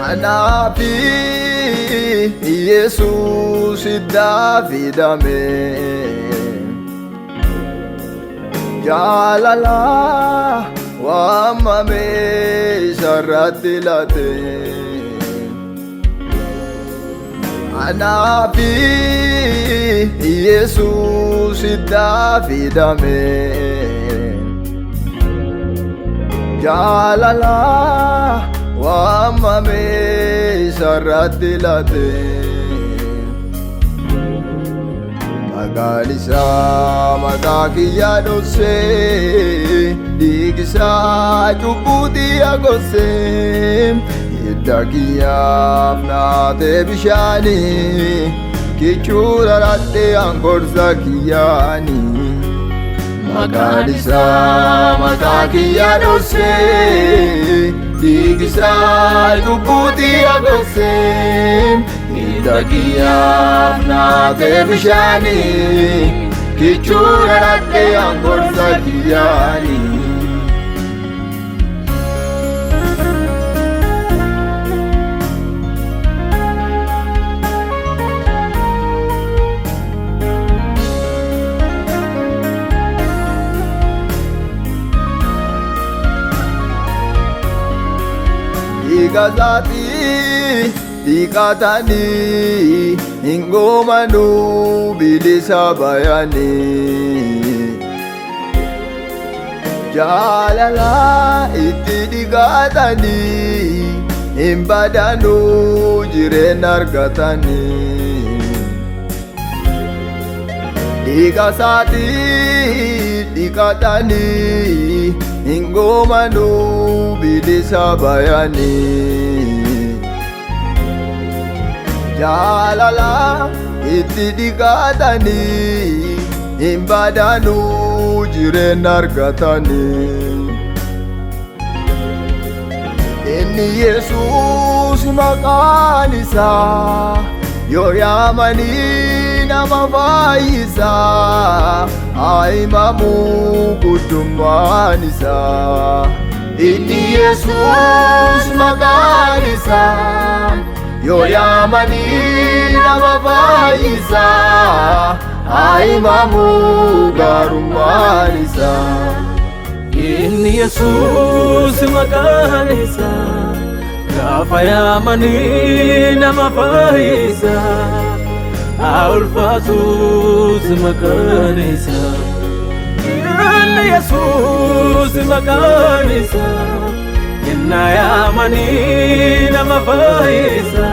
Anafi Jesus Davidame Jalala Wamame Sharatilate Anafi Jesus Davidame Jalala Wamame Sharatilate Magalisa Matakiya dose Digisa Chuputi agose Idakiyaf Nate Bishani Kichura Rate Angorza Kiyani Magalisa Matakiya dose Digisa Chuputi agose Idakiyaf Nate Bishani Kichura Rate Angorza Kiyani Digazati, dikatani, ingomanu bilisa bayani. Jalala itti digatani, imbadanu jireenya argatani. Digazati, dikatani, ingomanu bilisa bayani. Jalala itti digatani imbadanu jireenya argatani. Inni Yesuus maqaan isaa yoo yaamani nama fayyisa himamu guddummaan isaa. Inni Yesuus maqaan isaa yoo yaamani nama fayyisa himamu gaarummaan isaa. Inni Yesuus maqaan isaa gaafa yaamani nama fayyisa ulfaatus maqaan isaa. Inni Yesuus maqaan isaa inna yaamani nama fayyisa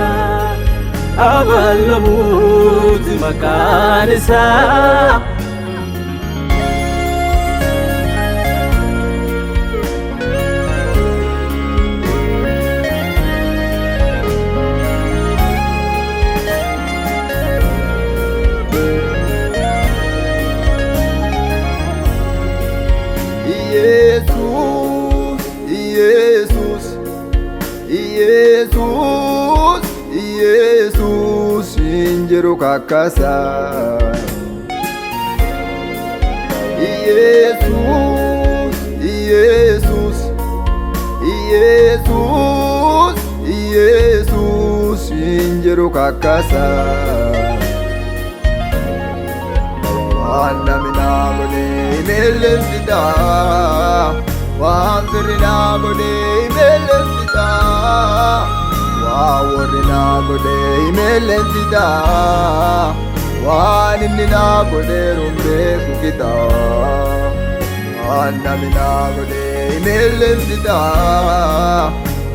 aballamuut maqaan isaa. Yesus injiru kakasa. Yesus injiru kakasa. Wanda minamune melefida, wandrina mune melefida. Wawarina gode imelentida, waninina gode rumbe kukita. Annamina gode imelentida,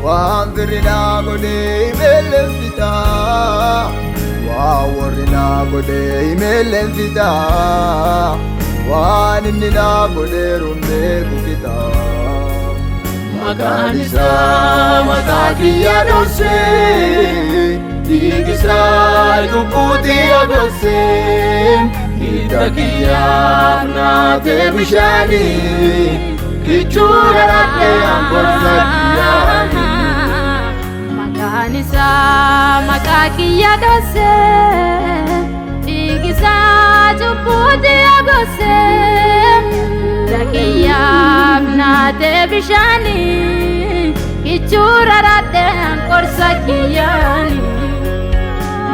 wandrina gode imelentida. Wawarina gode imelentida, waninina gode rumbe kukita. Magalisa Matakiya dose Digisa Chuputi agose Idakiyaf Nate Bishani Kichura Rate Angorza Kiyani. Magalisa Matakiya dose Digisa Chuputi agose Idakiyaf Nate Bishani kichura radden korsa kiyyani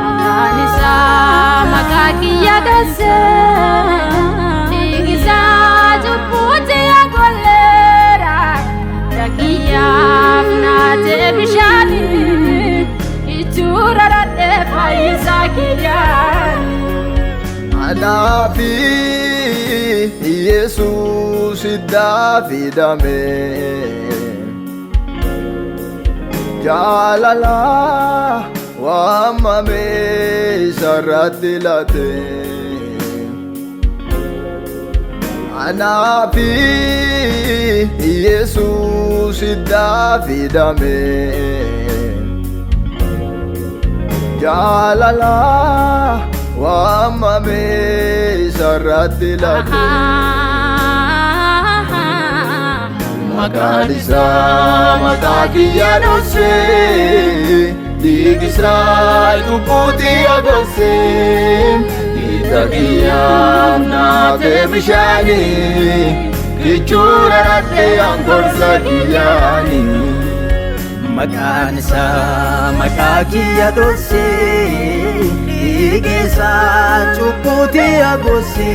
maqaan isaa maqaa kiyya dhosse dhiigisaa cubbuutti golleera dakiyyaaf naatee bishaani kichura radde fayyisaa kiyyani Anafi Yesus Davidame Jalala Wamame Saratilate Anafi Yesus Davidame Jalala Wamame Saratilate Maqaan isaa maqaa kiyya dhosse dhiigi Israa'el cubbuutti gosse hidda kiyyaaf naatee bishaani kichura radde gorsa kiyyaani Maqaan isaa maqaa kiyya dhosse dhiigi isaa cubbuutti gosse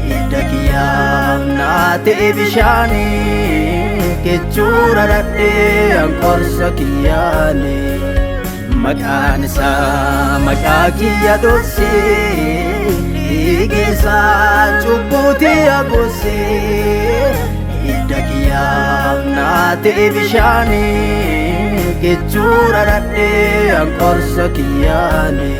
hidda kiyyaaf naatee bishaani kichura radde gorsa kiyyaani Maqaan isaa maqaa kiyya dhosse dhiigi isaa cubbuutti gosse hidda kiyyaaf naatee bishaani kichura radde gorsa kiyyaani